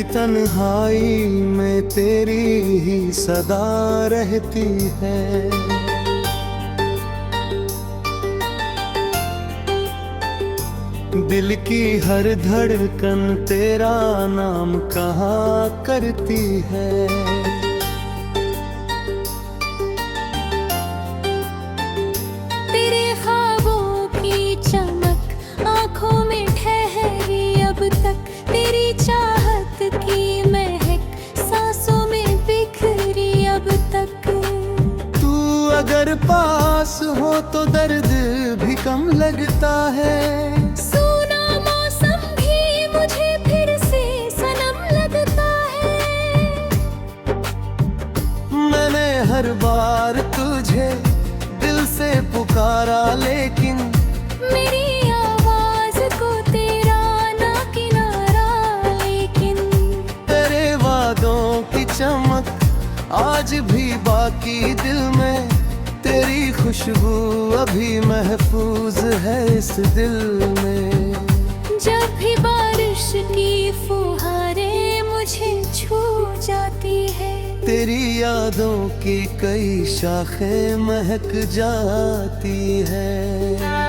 तन्हाई में तेरी ही सदा रहती है। दिल की हर धड़कन तेरा नाम कहा करती है। तेरे ख्वाबों की चमक आंखों में ठहरी अब तक, तेरी चाहत की महक सांसों में बिखरी अब तक। तू अगर पास हो तो दर्द भी कम लगता है। सूना मौसम भी मुझे फिर से सनम लगता है। मैंने हर बार तुझे दिल से पुकारा, लेकिन मेरी आवाज को तेरा ना किनारा। लेकिन तेरे वादों की चमक आज भी बाकी दिल में, तेरी खुशबू अभी महफूज है इस दिल में। जब भी बारिश की फुहारें मुझे छू जाती है, तेरी यादों की कई शाखें महक जाती है।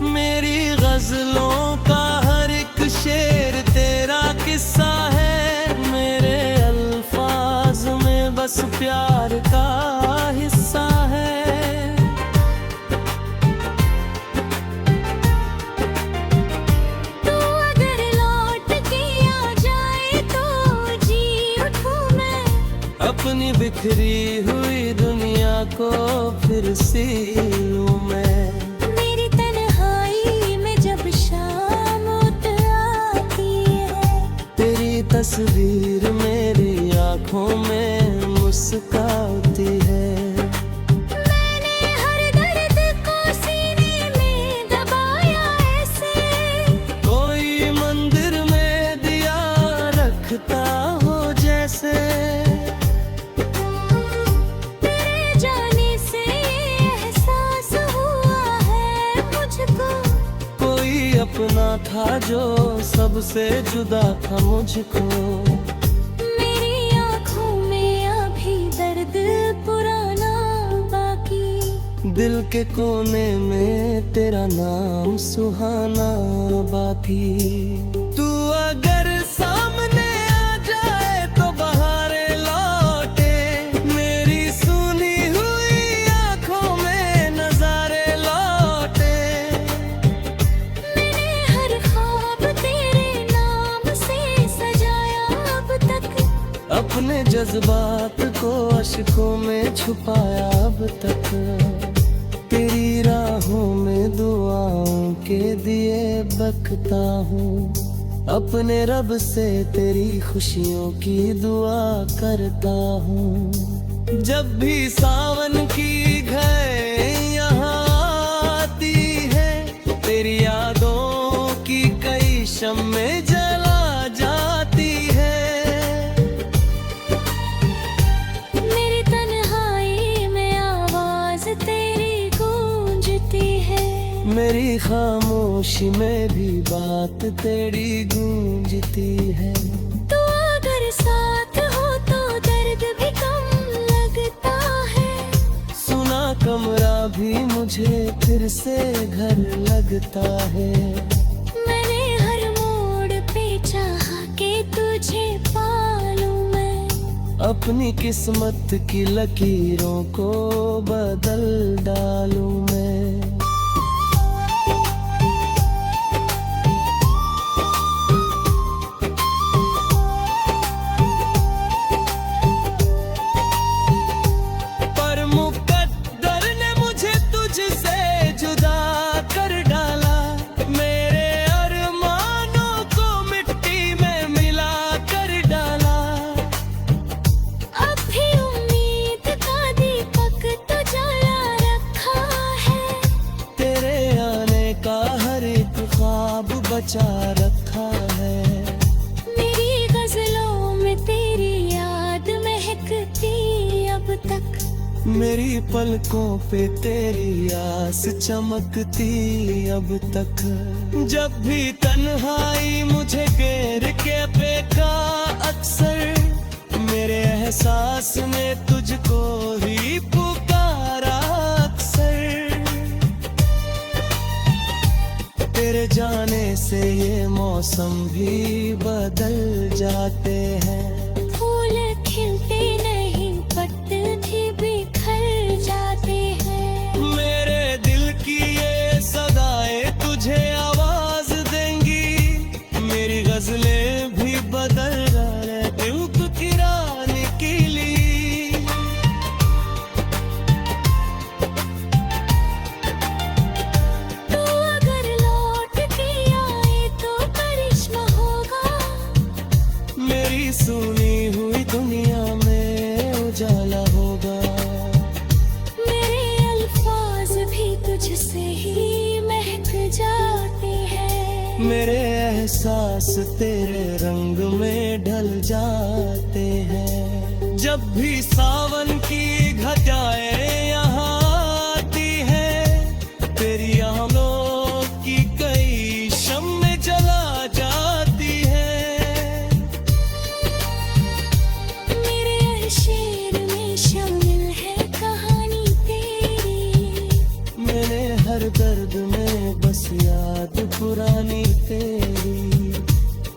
मेरी गजलों का हर एक शेर तेरा किस्सा है। मेरे अल्फाज में बस प्यार का हिस्सा है। तू अगर लौट के आ जाए तो जी उठूं मैं, अपनी बिखरी हुई दुनिया को फिर सी लूं मैं। मेरी तन्हाई में जब शाम उतरती है, तेरी तस्वीर मेरी आंखों में मुस्कुराती है। मैंने हर दर्द को सीने में दबाया ऐसे, कोई मंदिर में दिया रखता हो जैसे। तेरे जाने से ये एहसास हुआ है मुझको, कोई अपना था जो सबसे जुदा था मुझको। मेरी आँखों में अभी दर्द पुराना बाकी, दिल के कोने में तेरा नाम सुहाना बाकी। तू अगर सामने आ जाए तो बहारें लौटे, मेरी सुनी हुई आंखों में नजारे लौटे। मैंने हर ख्वाब तेरे नाम से सजाया अब तक, अपने जज्बात को अश्कों में छुपाया अब तक। तेरी राहों में दुआओं के दिए बकता हूँ, अपने रब से तेरी खुशियों की दुआ करता हूँ। जब भी सावन की घड़ी यहाँ आती है, तेरी यादों की कई शम्में जला जाती है। मेरी तन्हाई में आवाज तेरी गूंजती है, मेरी खामोशी में भी बात तेरी गूंजती है। तू अगर साथ हो तो दर्द भी कम लगता है। सुना कमरा भी मुझे फिर से घर लगता है। मैंने हर मोड़ पे चाहा कि तुझे पालूं मैं, अपनी किस्मत की लकीरों को बदल डालूं मैं। मेरी पलकों पे तेरी आस चमकती अब तक। जब भी तन्हाई मुझे घेर के फेंका अक्सर, मेरे एहसास ने तुझको ही पुकारा अक्सर। तेरे जाने से ये मौसम भी बदल जाते हैं। फूल खिलते नहीं, पत्ते भी बिखर जाते हैं। मेरे दिल की ये सदाएं तुझे आवाज देंगी, मेरी गजलें भी बदल रहे रुक की रानी की ली। तू अगर लौट के आए तो करिश्मा होगा, मेरी सुनी हुई दुनिया में उजाला होगा। मेरे अल्फाज भी तुझसे ही महक जाते हैं। मेरे एहसास तेरे रंग में ढल जाते हैं। जब भी सावन की घटाएं यहाँ आती है, तेरी आंखों की कई शम्में जला जाती है। मेरे हर शेर में शामिल है कहानी तेरी, मेरे हर दर्द में बस याद पुरानी तेरी।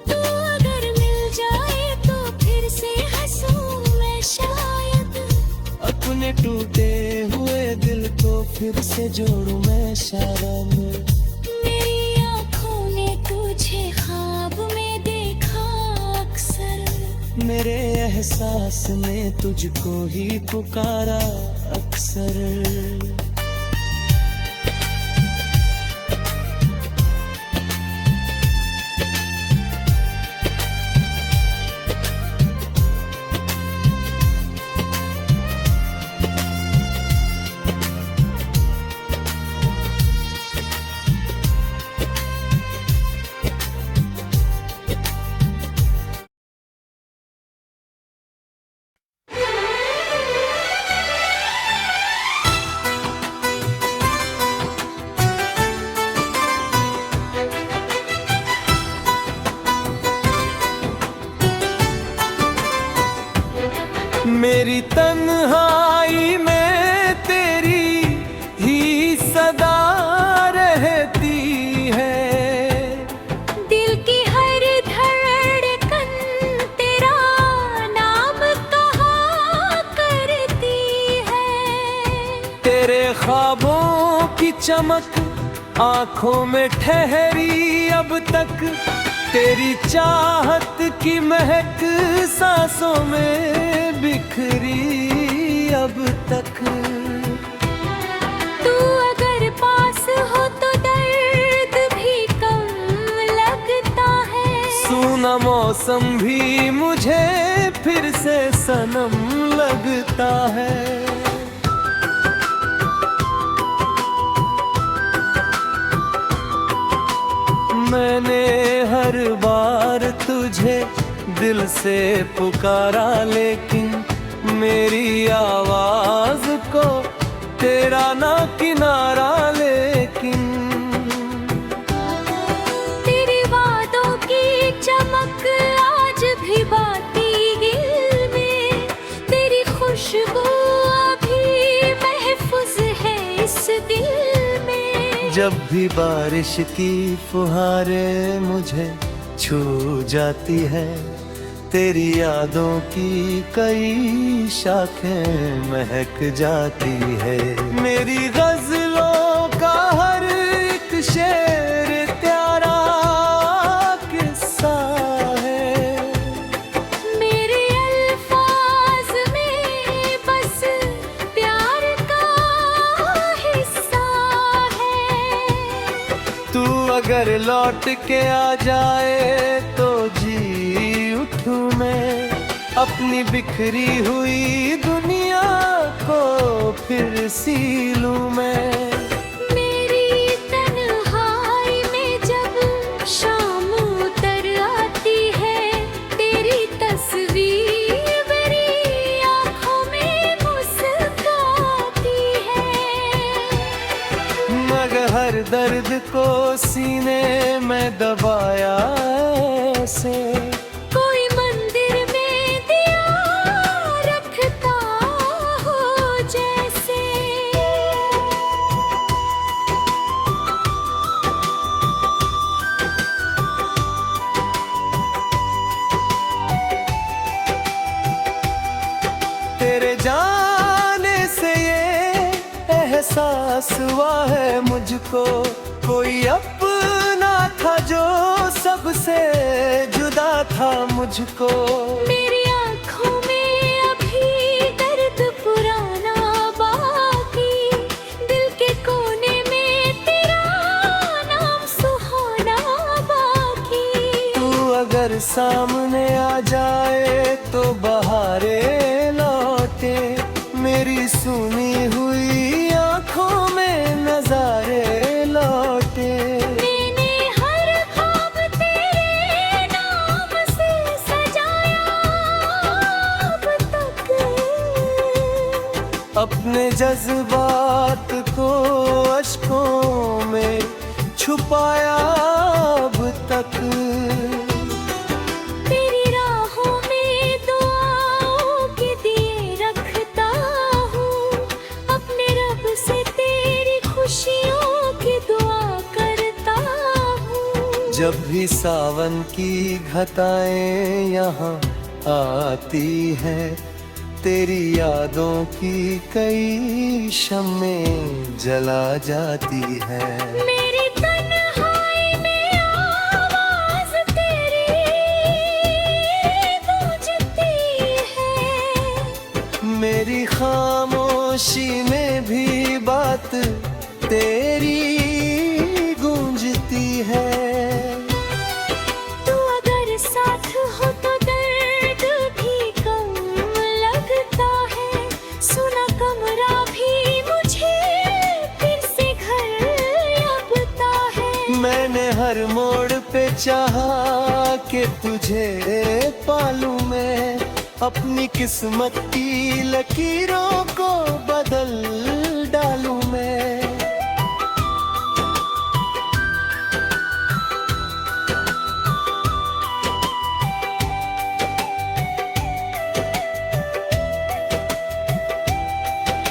तू अगर मिल जाए तो फिर से हंसूं मैं शायद, अपने टूटे हुए दिल को फिर से जोड़ूं मैं शायद। मेरी आँखों ने तुझे ख्वाब में देखा अक्सर, मेरे एहसास ने तुझको ही पुकारा अक्सर। मेरी तन्हाई में तेरी ही सदा रहती है। दिल की हर धड़कन तेरा नाम कहा करती है। तेरे ख्वाबों की चमक आंखों में ठहरी अब तक, तेरी चाहत की महक सांसों में बिखरी अब तक। तू अगर पास हो तो दर्द भी कम लगता है। सूना मौसम भी मुझे फिर से सनम लगता है। मैंने हर बार तुझे दिल से पुकारा, लेकिन मेरी आवाज को तेरा ना किनारा। लेकिन तेरे वादों की चमक आज भी बाती दिल में, तेरी खुशबू अभी महफूज है इस दिल में। जब भी बारिश की फुहारें मुझे छू जाती है, तेरी यादों की कई शाखें महक जाती है। मेरी गजलों का हर एक शेर प्यारा किस्सा है। मेरे अल्फाज में बस प्यार का हिस्सा है। तू अगर लौट के आ जाए तो जी उठूं मैं, अपनी बिखरी हुई दुनिया को फिर सी लूं मैं। मेरी तन्हाई में जब शाम उतर आती है, तेरी तस्वीर मेरी आँखों में मुस्कान दर्द को सीने में दबाया ऐसे, कोई मंदिर में दिया रखता हो जैसे। तेरे जाने से ये एहसास हुआ है मुझको, कोई अपना था जो सबसे जुदा था मुझको। मेरी आँखों में अभी दर्द पुराना बाकी, दिल के कोने में तेरा नाम सुहाना बाकी। तू अगर सामने आ जाए तो बहारे लौटे, मेरी सुनी हुई आँखों में नजारे लौटे। मैंने हर ख्वाब तेरे नाम से सजाया अब तक, अपने जज्बात को अश्कों में छुपाया अब तक। तेरी राहों में दुआओं के दिए रखता हूँ, अपने रब से तेरी खुशियों की दुआ करता हूँ। जब भी सावन की घटाएं यहाँ आती हैं, तेरी यादों की कई शम्में जला जाती हैं। मेरी तन्हाई में आवाज़ तेरी गूंजती है, मेरी खामोशी में भी बात तेरी गूंजती है। तू अगर साथ हो तो दर्द भी कम लगता है, सुना कमरा भी मुझे फिर से घर लगता है। मैंने हर मोड़ पे चाहा कि तुझे पालूं मैं, अपनी किस्मत की लकीरों को बदल डालूं मैं।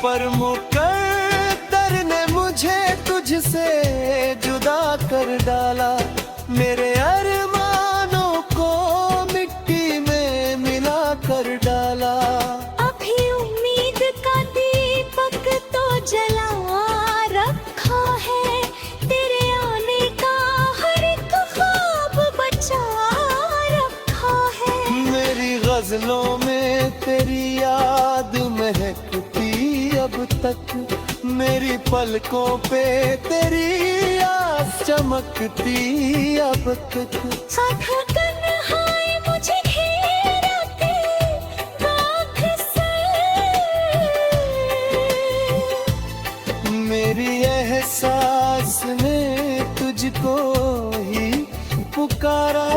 पर मुकद्दर ने मुझे तुझसे जुदा कर डाला, मेरे अरमानों को मिट्टी में मिला कर डाला। अभी उम्मीद का दीपक तो जला रखा है, तेरे आने का हर एक ख्वाब बचा रखा है। मेरी गजलों में तेरी याद महकती अब तक, मेरी पलकों पे तेरी आस चमकती अब तक। आँख तन्हाई मुझे घेरते आँख से, मेरी एहसास ने तुझको ही पुकारा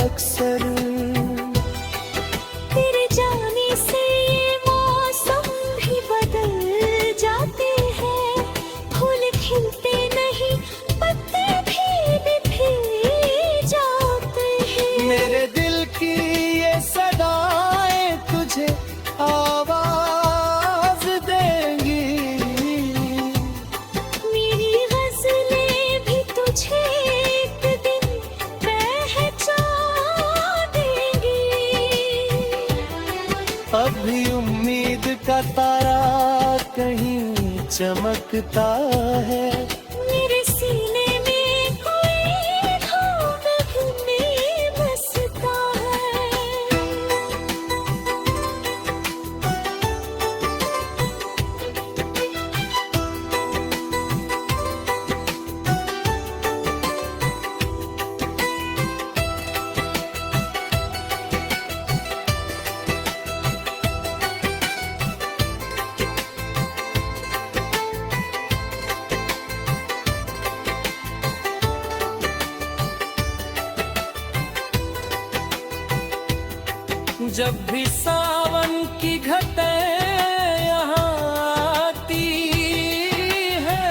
अक्सर। तेरे जाने से ये मौसम भी बदल जाते हैं, फूल खिलते नहीं पत्ते भी बिखर जाते हैं। मेरे दिल की ये सदाएं तुझे आवाज देंगी, मेरी गज़लें भी तुझे एक दिन पहचान देंगी। अभी उम्मीद का तारा कहीं चमकता है, मेरे सीने में कोई धूम में बसता है। जब भी सावन की घटें यहाँ आती है,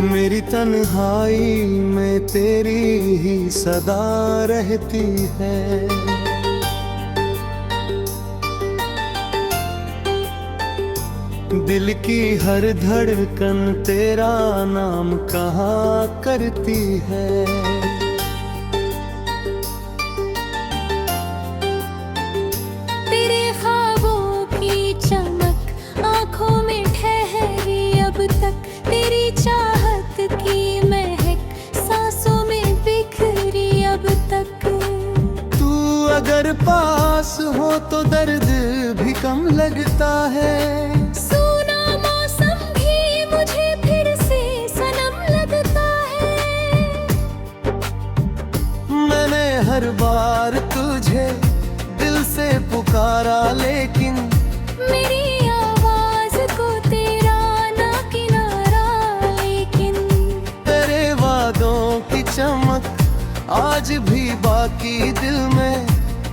मेरी तन्हाई में तेरी ही सदा रहती है। दिल की हर धड़कन तेरा नाम कहा करती है। तेरे ख्वाबों की चमक आंखों में ठहरी अब तक, तेरी चाहत की महक सांसों में बिखरी अब तक। तू अगर पास हो तो दर्द भी कम लगता है। सूना मौसम भी मुझे फिर से सनम लगता है। मैंने हर बार तुझे दिल से पुकारा, लेकिन मेरी आवाज को तेरा ना किनारा। लेकिन तेरे वादों की चमक आज भी बाकी दिल में,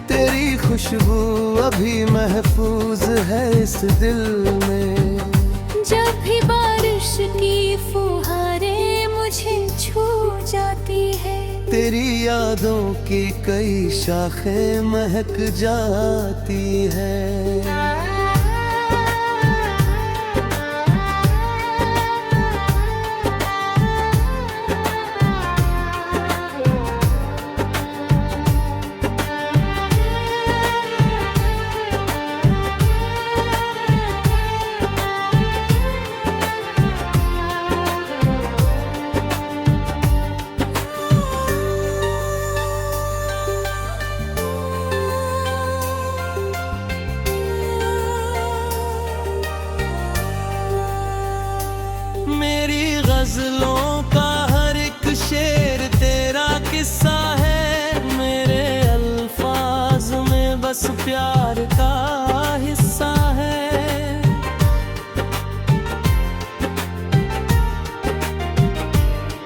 तेरी खुशबू अभी महफूज है इस दिल में। जब भी बारिश की फुहारें मुझे छू जाती है, तेरी यादों की कई शाखें महक जाती है। मेरी गजलों का हर एक शेर तेरा किस्सा है। मेरे अल्फाज में बस प्यार का हिस्सा है।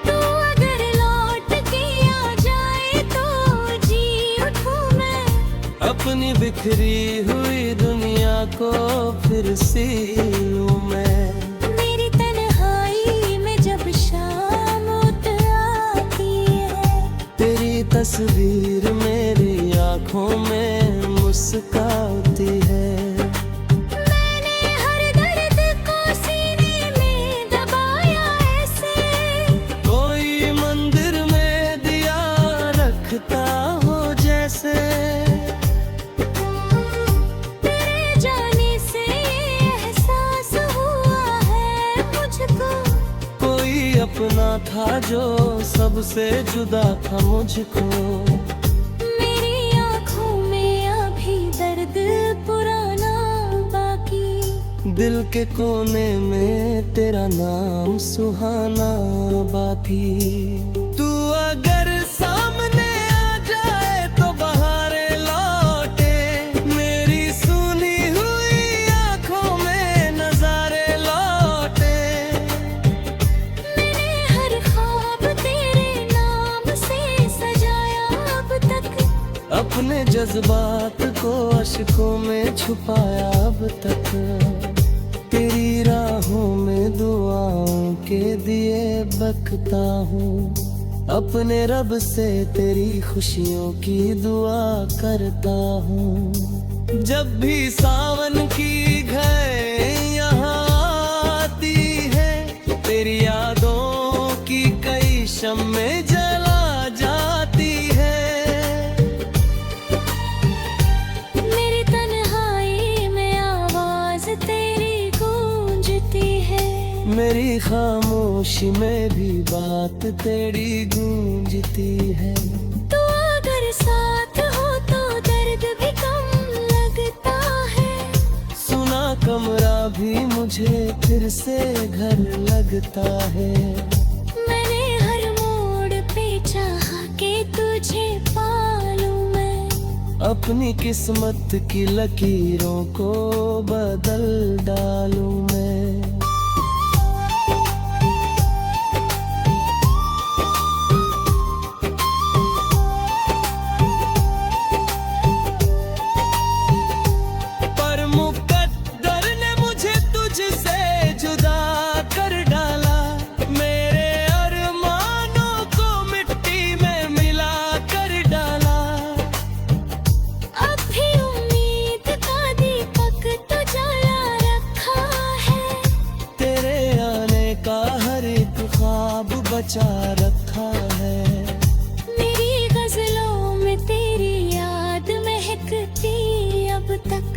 तू अगर लौट के आ जाए तो जी उठूं मैं, अपनी बिखरी हुई दुनिया को फिर सी लूं मैं। मेरी तन्हाई में जब शाम आती है, तेरी तस्वीर मेरी आंखों में मुस्कुराती है। मैंने हर दर्द को सीने में दबाया ऐसे, कोई मंदिर में दिया रखता हो जैसे। तेरे जाने से ये एहसास हुआ है मुझको, कोई अपना था जो सबसे जुदा था मुझको। मेरी आँखों में अभी दर्द पुराना बाकी, दिल के कोने में तेरा नाम सुहाना बाकी। तू अगर सामने आ जाए तो बहारें लौटे, मेरी सुनी हुई आंखों में नजारे लौटे। मैंने हर ख्वाब तेरे नाम से सजाया अब तक, अपने जज्बात को अश्कों में छुपाया अब तक। तेरी राहों में दुआओं के दिए बकता हूँ, अपने रब से तेरी खुशियों की दुआ करता हूँ। जब भी सावन की घड़ी यहाँ आती है, तेरी यादों की कई शम्में जला जाती है। मेरी तन्हाई में आवाज तेरी गूंजती है, मेरी खामोशी में भी बात तेरी गूंजती है। तू अगर साथ हो तो दर्द भी कम लगता है। सुना कमरा भी मुझे फिर से घर लगता है। मैंने हर मोड़ पे चाहा कि तुझे पालूं मैं, अपनी किस्मत की लकीरों को बदल डालूं मैं। पर मुकद्दर ने मुझे तुझसे जुदा कर डाला। मेरे बचा रखा है। मेरी गजलों में तेरी याद महकती अब तक।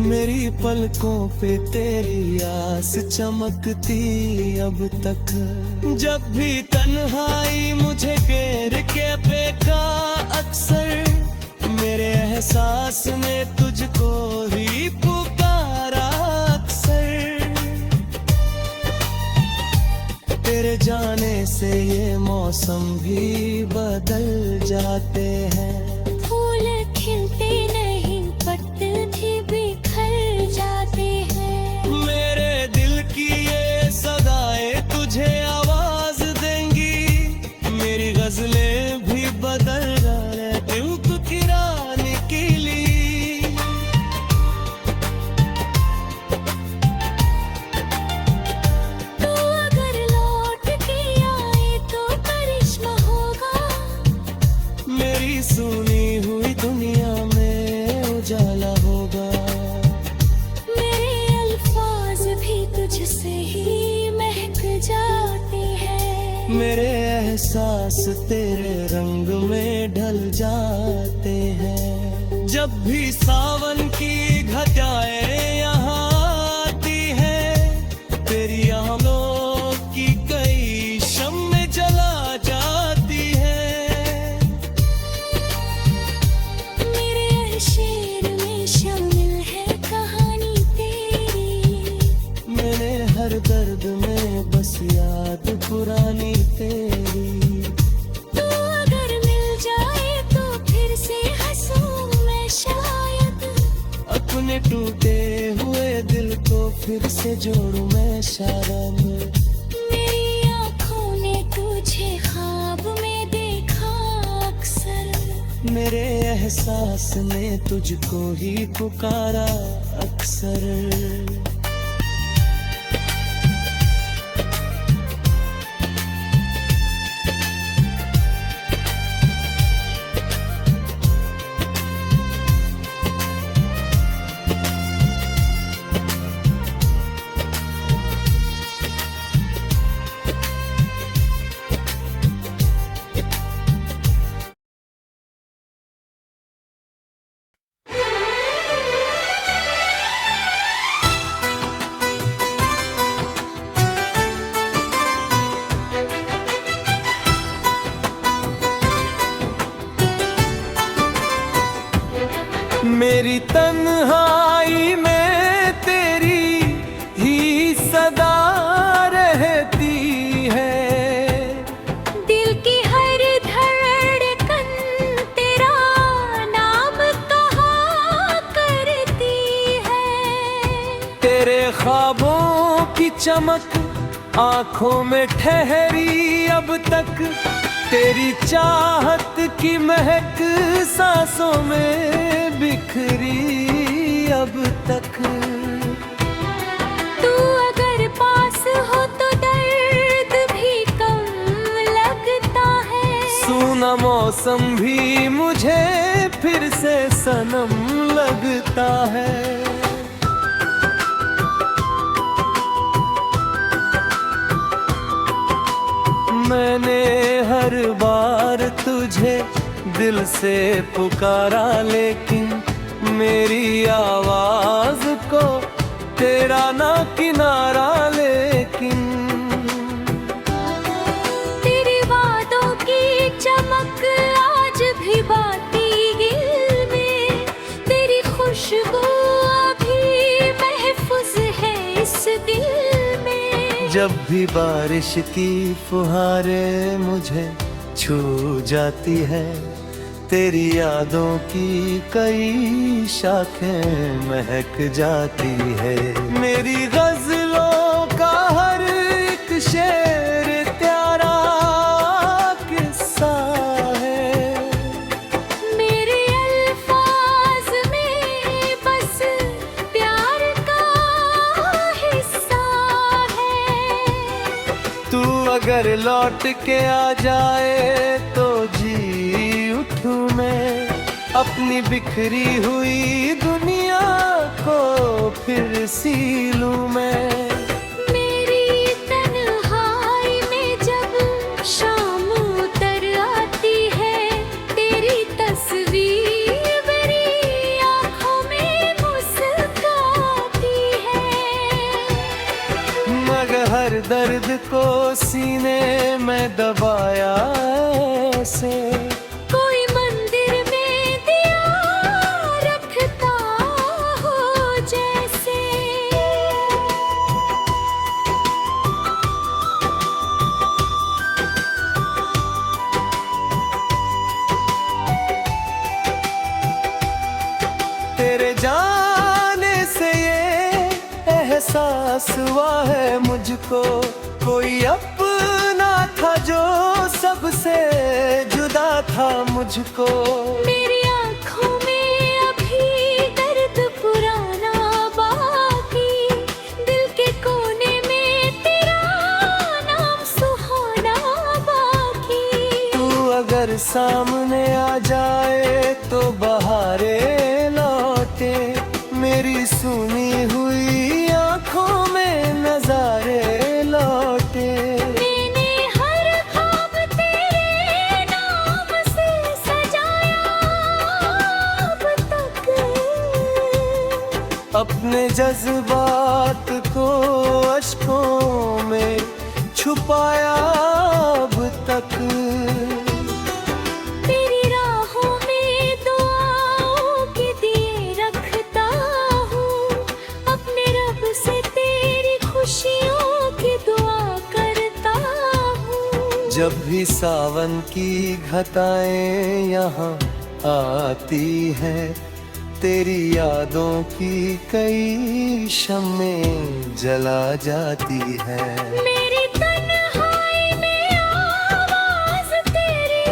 मेरी पलकों पे तेरी आस चमकती अब तक। जब भी तन्हाई मुझे घेर के फेंका अक्सर, मेरे एहसास ने तुझको ही पुकारा अक्सर। तेरे जाने से ये मौसम भी बदल जाते हैं। फूल खिलते नहीं, पत्ते भी बिखर जाते हैं। मेरे दिल की ये सदाएं तुझे आवाज देंगी। मेरी गजलें भी बदल जाए दिल की रानी की ली। तू अगर लौट के आए तो करिश्मा होगा। मेरी सुनी हुई दुनिया में उजाला होगा। मेरे अल्फाज भी तुझसे ही महक जाते हैं। मेरे एहसास तेरे रंग में ढल जाते हैं। जब भी सावन की घटाएं यहाँ आती है, तेरी आंखों की कई शम्में जला जाती है। मेरे हर शेर में शामिल है कहानी तेरी। मेरे हर दर्द में बस याद पुरानी तेरी। तू अगर मिल जाए तो फिर से हंसूं मैं शायद। अपने टूटे हुए दिल को फिर से जोड़ूं मैं शायद। मेरी आँखों ने तुझे ख्वाब में देखा अक्सर। मेरे एहसास ने तुझको ही पुकारा अक्सर। मेरी तन्हाई में तेरी ही सदा रहती है। दिल की हर धड़कन तेरा नाम कहा करती है। तेरे ख्वाबों की चमक आंखों में ठहरी अब तक। तेरी चाहत की महक सांसों में बिखरी अब तक। तू अगर पास हो तो दर्द भी कम लगता है। सूना मौसम भी मुझे फिर से सनम लगता है। मैंने हर बार तुझे दिल से पुकारा, लेकिन मेरी आवाज को तेरा ना किनारा। लेकिन तेरे वादों की चमक आज भी बाती दिल में। तेरी खुशबू अभी महफूज है इस दिल में। जब भी बारिश की फुहारें मुझे छू जाती है, तेरी यादों की कई शाखें महक जाती है। मेरी गजलों का हर एक शेर प्यारा किस्सा है। मेरे अल्फाज में बस प्यार का हिस्सा है। तू अगर लौट के आ जाए तो जी उठूं मैं, अपनी बिखरी हुई दुनिया को फिर सी लूं मैं। मेरी तन्हाई में जब दर्द को सीने में दबाया ऐसे, कोई मंदिर में दिया रखता हो जैसे। तेरे जाने से ये एहसास हुआ है मुझको, कोई अपना था जो सबसे जुदा था मुझको। मेरी आँखों में अभी दर्द पुराना बाकी, दिल के कोने में तेरा नाम सुहाना बाकी। तू अगर सामने आ जाए तो बहारे लौटे, मेरी सुनी हुई आँखों में नजारे लौटे। मैंने हर ख्वाब तेरे नाम से सजाया अब तक, अपने जज्बात को अश्कों में छुपाया अब तक। तेरी राहों में दुआओं के दिए रखता हूँ, अपने रब से तेरी खुशियों की दुआ करता हूँ। जब भी सावन की घटाएं यहाँ आती हैं, तेरी यादों की कई शम्में जला जाती है। मेरी तन्हाई में आवाज तेरी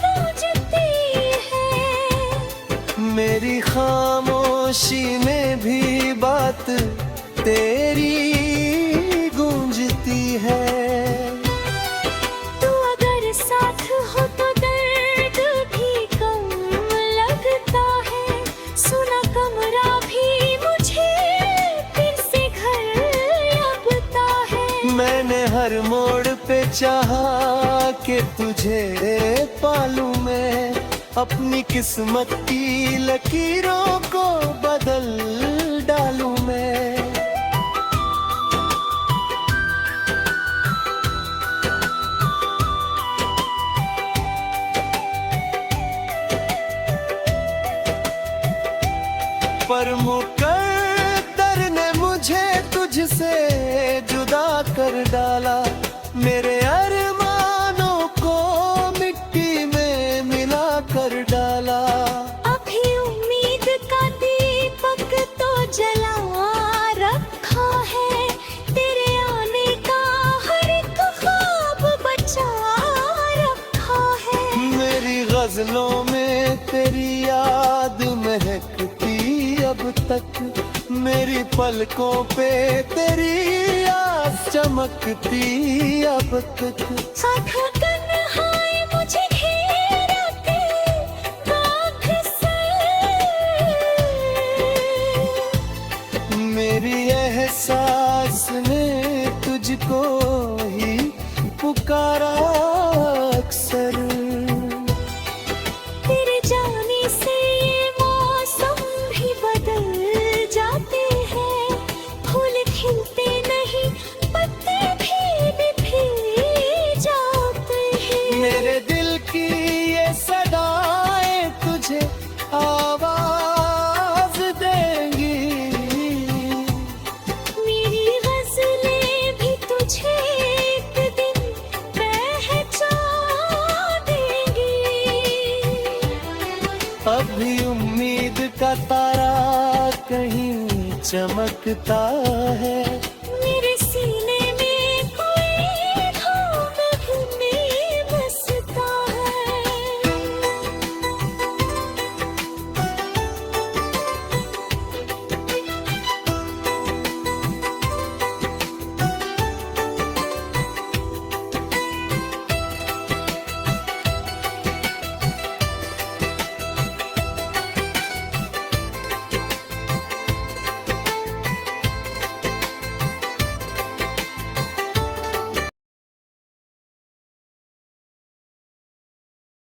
गूंजती है, मेरी खामोशी में भी बात तेरी गूंजती है। तू अगर साथ हो तो दर्द भी कम लगता है, सुना कमरा भी मुझे फिर से घर लगता है। मैंने हर मोड़ पे चाहा कि तुझे पालूं मैं, अपनी किस्मत की लकीरों को बदल डालूं मैं। पर मुकद्दर ने मुझे तुझसे जुदा कर डाला, मेरे अरमानों को मिट्टी में मिला कर डाला। अभी उम्मीद का दीपक तो जला रखा है, तेरे आने का हर एक ख्वाब बचा रखा है। मेरी गजलों में तेरी याद महकती अब तक, मेरी पलकों पे तेरी आस चमकती अब तक। साथ तन्हाई मुझे घेरा के आँख से, मेरी एहसास ने तुझको ही पुकारा अक्सर। तेरे जाने से ये मौसम भी बदल जाते हैं, फूल खिलते नहीं पत्ते भी बिखर जाते हैं। मेरे दिल की ये सदाएं तुझे आवाज देंगी, मेरी गज़लें भी तुझे एक दिन पहचान देंगी। अभी उम्मीद का तारा कहीं चमकता है,